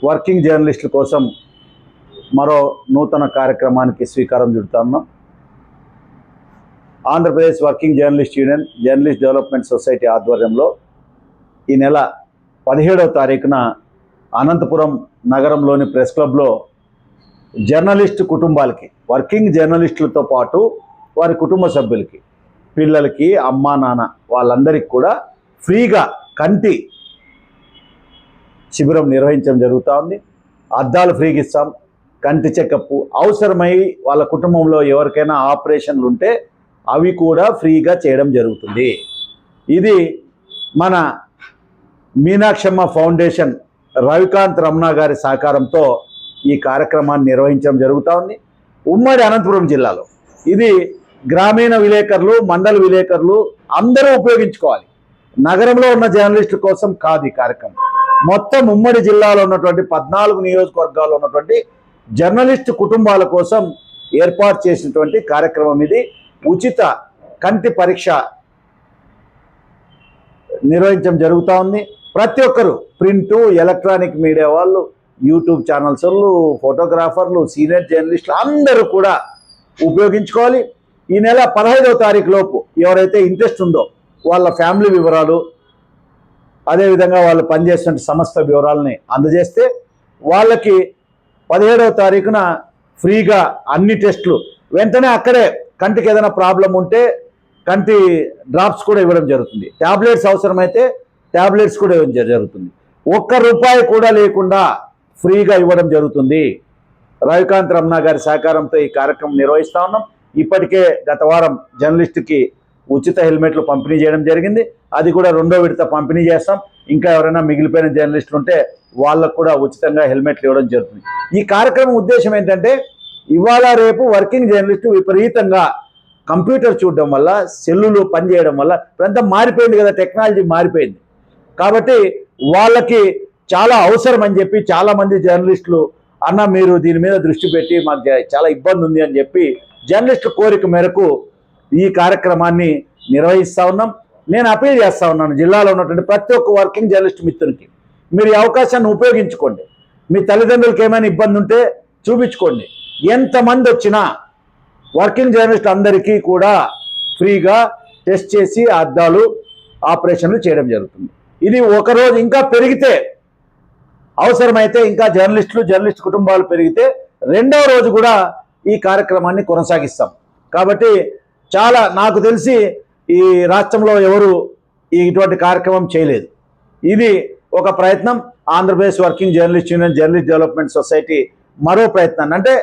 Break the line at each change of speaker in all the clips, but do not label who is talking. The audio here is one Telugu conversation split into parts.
వర్కింగ్ జర్నలిస్టుల కోసం మరో నూతన కార్యక్రమానికి శ్రీకారం చుడుతున్నాం. Andhra Pradesh working journalist union journalist development society ఆధ్వర్యంలో ఈ నెల 17వ తారీఖున అనంతపురం నగరంలోని ప్రెస్ క్లబ్లో జర్నలిస్టు కుటుంబాలకి, వర్కింగ్ జర్నలిస్టులతో పాటు వారి కుటుంబ సభ్యులకి, పిల్లలకి, అమ్మా నాన్న వాళ్ళందరికీ కూడా ఫ్రీగా కంటి శిబిరం నిర్వహించడం జరుగుతూ ఉంది. అద్దాలు ఫ్రీగా ఇస్తాం, కంటి చెకప్, అవసరమై వాళ్ళ కుటుంబంలో ఎవరికైనా ఆపరేషన్లు ఉంటే అవి కూడా ఫ్రీగా చేయడం జరుగుతుంది. ఇది మన మీనాక్షమ్మ ఫౌండేషన్ రవికాంత్ రమణ గారి సహకారంతో ఈ కార్యక్రమాన్ని నిర్వహించడం జరుగుతూ ఉంది. ఉమ్మడి అనంతపురం జిల్లాలో ఇది గ్రామీణ విలేకరులు, మండల విలేకరులు అందరూ ఉపయోగించుకోవాలి. నగరంలో ఉన్న జర్నలిస్టుల కోసం కాదు ఈ కార్యక్రమం. మొత్తం ఉమ్మడి జిల్లాలో ఉన్నటువంటి 14 నియోజకవర్గాల్లో ఉన్నటువంటి జర్నలిస్టు కుటుంబాల కోసం ఏర్పాటు చేసినటువంటి కార్యక్రమం ఇది. ఉచిత కంటి పరీక్ష నిర్వహించడం జరుగుతూ ఉంది. ప్రతి ఒక్కరు, ప్రింటు, ఎలక్ట్రానిక్ మీడియా వాళ్ళు, యూట్యూబ్ ఛానల్స్ వాళ్ళు, ఫోటోగ్రాఫర్లు, సీనియర్ జర్నలిస్టులు అందరూ కూడా ఉపయోగించుకోవాలి. ఈ నెల 15వ తారీఖు లోపు ఎవరైతే ఇంట్రెస్ట్ ఉందో వాళ్ళ ఫ్యామిలీ వివరాలు, అదేవిధంగా వాళ్ళు పనిచేస్తున్న సంస్థ వివరాలని అందజేస్తే వాళ్ళకి 17వ తారీఖున ఫ్రీగా అన్ని టెస్టులు వెంటనే అక్కడే, కంటికి ఏదైనా ప్రాబ్లం ఉంటే కంటి డ్రాప్స్ కూడా ఇవ్వడం జరుగుతుంది. ట్యాబ్లెట్స్ అవసరమైతే ట్యాబ్లెట్స్ కూడా ఇవ్వడం జరుగుతుంది. ₹1 కూడా లేకుండా ఫ్రీగా ఇవ్వడం జరుగుతుంది. రవికాంత్ రమణ గారి సహకారంతో ఈ కార్యక్రమం నిర్వహిస్తూ ఉన్నాం. ఇప్పటికే గత వారం జర్నలిస్టుకి ఉచిత హెల్మెట్లు పంపిణీ చేయడం జరిగింది. అది కూడా 2వ విడత పంపిణీ చేస్తాం. ఇంకా ఎవరైనా మిగిలిపోయిన జర్నలిస్టులు ఉంటే వాళ్ళకు కూడా ఉచితంగా హెల్మెట్లు ఇవ్వడం జరుగుతుంది. ఈ కార్యక్రమం ఉద్దేశం ఏంటంటే, ఇవాళ రేపు వర్కింగ్ జర్నలిస్టు విపరీతంగా కంప్యూటర్ చూడడం వల్ల, సెల్లులు పనిచేయడం వల్ల ఇప్పుడంతా మారిపోయింది కదా, టెక్నాలజీ మారిపోయింది. కాబట్టి వాళ్ళకి చాలా అవసరం అని చెప్పి చాలామంది జర్నలిస్టులు, అన్న మీరు దీని మీద దృష్టి పెట్టి మాకు చాలా ఇబ్బంది ఉంది అని చెప్పి జర్నలిస్టు కోరిక మేరకు ఈ కార్యక్రమాన్ని నిర్వహిస్తూ ఉన్నాం. నేను అపీల్ చేస్తూ ఉన్నాను జిల్లాలో ఉన్నటువంటి ప్రతి ఒక్క వర్కింగ్ జర్నలిస్ట్ మిత్రునికి, మీరు ఈ అవకాశాన్ని ఉపయోగించుకోండి. మీ తల్లిదండ్రులకి ఏమైనా ఇబ్బంది ఉంటే చూపించుకోండి. ఎంతమంది వచ్చినా వర్కింగ్ జర్నలిస్ట్ అందరికీ కూడా ఫ్రీగా టెస్ట్ చేసి అద్దాలు, ఆపరేషన్లు చేయడం జరుగుతుంది. ఇది ఒకరోజు ఇంకా పెరిగితే, అవసరమైతే ఇంకా జర్నలిస్ట్ కుటుంబాలు పెరిగితే 2వ రోజు కూడా ఈ కార్యక్రమాన్ని కొనసాగిస్తాం. కాబట్టి చాలా, నాకు తెలిసి ఈ రాష్ట్రంలో ఎవరు ఇటువంటి కార్యక్రమం చేయలేదు. ఇది ఒక ప్రయత్నం. Andhra Pradesh working journalist union journalist development society మరో ప్రయత్నాన్ని, అంటే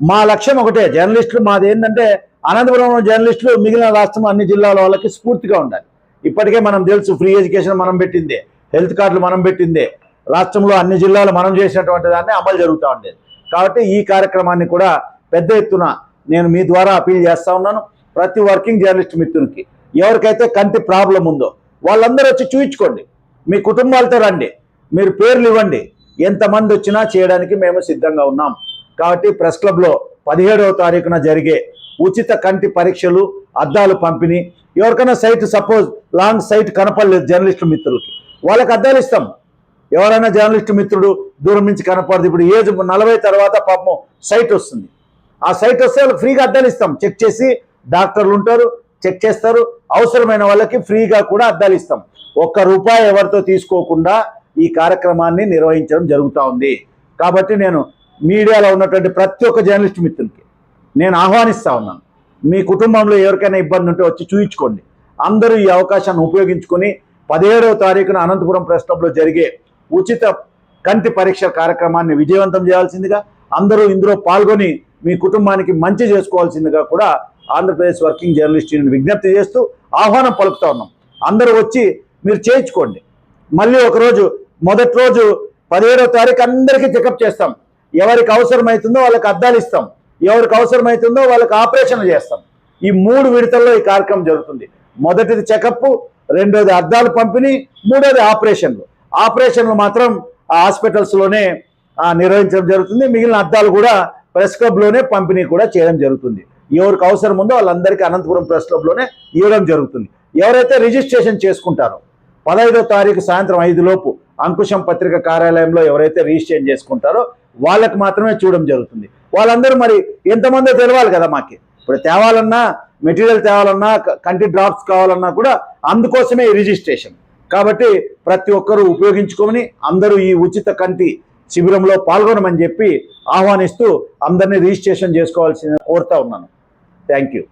మా లక్ష్యం ఒకటే, జర్నలిస్టులు మాది ఏంటంటే అనంతపురం జర్నలిస్టులు మిగిలిన రాష్ట్రం అన్ని జిల్లాల వాళ్ళకి స్ఫూర్తిగా ఉండాలి. ఇప్పటికే మనం తెలుసు, ఫ్రీ ఎడ్యుకేషన్ మనం పెట్టిందే, హెల్త్ కార్డులు మనం పెట్టిందే, రాష్ట్రంలో అన్ని జిల్లాలు మనం చేసినటువంటి దాన్ని అమలు జరుగుతూ ఉండేది. కాబట్టి ఈ కార్యక్రమాన్ని కూడా పెద్ద ఎత్తున నేను మీ ద్వారా అపీల్ చేస్తూ ఉన్నాను. ప్రతి వర్కింగ్ జర్నలిస్ట్ మిత్రునికి, ఎవరికైతే కంటి ప్రాబ్లం ఉందో వాళ్ళందరూ వచ్చి చూయించుకోండి. మీ కుటుంబాలతో రండి, మీరు పేర్లు ఇవ్వండి. ఎంతమంది వచ్చినా చేయడానికి మేము సిద్ధంగా ఉన్నాం. కాబట్టి ప్రెస్ క్లబ్లో 17వ తారీఖున జరిగే ఉచిత కంటి పరీక్షలు, అద్దాలు పంపిణీ, ఎవరికైనా సైట్ సపోజ్ లాంగ్ సైట్ కనపడలేదు జర్నలిస్టు మిత్రులకి, వాళ్ళకి అద్దాలు ఇస్తాం. ఎవరైనా జర్నలిస్టు మిత్రుడు దూరం నుంచి కనపడదు, ఇప్పుడు ఏజ్ 40 తర్వాత పాపం సైట్ వస్తుంది, ఆ సైట్ వస్తే వాళ్ళకి ఫ్రీగా అద్దాలు ఇస్తాం. చెక్ చేసి డాక్టర్లు ఉంటారు, చెక్ చేస్తారు. అవసరమైన వాళ్ళకి ఫ్రీగా కూడా అద్దాలు ఇస్తాం. ₹1 ఎవరితో తీసుకోకుండా ఈ కార్యక్రమాన్ని నిర్వహించడం జరుగుతూ ఉంది. కాబట్టి నేను మీడియాలో ఉన్నటువంటి ప్రతి ఒక్క జర్నలిస్ట్ మిత్రులకి నేను ఆహ్వానిస్తూ ఉన్నాను, మీ కుటుంబంలో ఎవరికైనా ఇబ్బంది ఉంటే వచ్చి చూయించుకోండి. అందరూ ఈ అవకాశాన్ని ఉపయోగించుకొని 17వ తారీఖున అనంతపురం ప్రెస్ క్లబ్లో జరిగే ఉచిత కంటి పరీక్ష కార్యక్రమాన్ని విజయవంతం చేయాల్సిందిగా, అందరూ ఇందులో పాల్గొని మీ కుటుంబానికి మంచి చేసుకోవాల్సిందిగా కూడా ఆంధ్రప్రదేశ్ వర్కింగ్ జర్నలిస్ట్ యూనియన్ విజ్ఞప్తి చేస్తూ ఆహ్వానం పలుకుతూ ఉన్నాం. అందరూ వచ్చి మీరు చేయించుకోండి. మళ్ళీ ఒకరోజు, మొదటి రోజు 17వ తారీఖు అందరికీ చెకప్ చేస్తాం. ఎవరికి అవసరమవుతుందో వాళ్ళకి అద్దాలు ఇస్తాం, ఎవరికి అవసరమవుతుందో వాళ్ళకి ఆపరేషన్లు చేస్తాం. ఈ 3 విడతల్లో ఈ కార్యక్రమం జరుగుతుంది. మొదటిది చెకప్, 2వది అద్దాలు పంపిణీ, 3వది ఆపరేషన్లు. ఆపరేషన్లు మాత్రం ఆ హాస్పిటల్స్లోనే నిర్వహించడం జరుగుతుంది. మిగిలిన అద్దాలు కూడా ప్రెస్ క్లబ్లోనే పంపిణీ కూడా చేయడం జరుగుతుంది. ఎవరికి అవసరం ఉందో వాళ్ళందరికీ అనంతపురం ప్రెస్ క్లబ్లోనే ఇవ్వడం జరుగుతుంది. ఎవరైతే రిజిస్ట్రేషన్ చేసుకుంటారో 15వ తారీఖు సాయంత్రం 5 లోపు అంకుశం పత్రిక కార్యాలయంలో ఎవరైతే రిజిస్ట్రేషన్ చేసుకుంటారో వాళ్ళకి మాత్రమే చూడడం జరుగుతుంది. వాళ్ళందరూ మరి ఎంతమందో తెలవాలి కదా మాకు. ఇప్పుడు తేవాలన్నా, మెటీరియల్ తేవాలన్నా, కంటి డ్రాప్స్ కావాలన్నా కూడా అందుకోసమే ఈ రిజిస్ట్రేషన్. కాబట్టి ప్రతి ఒక్కరూ ఉపయోగించుకొని అందరూ ఈ ఉచిత కంటి శిబిరంలో పాల్గొనమని చెప్పి ఆహ్వానిస్తూ అందరినీ రిజిస్ట్రేషన్ చేసుకోవాల్సింది కోరుతా ఉన్నాను. Thank you.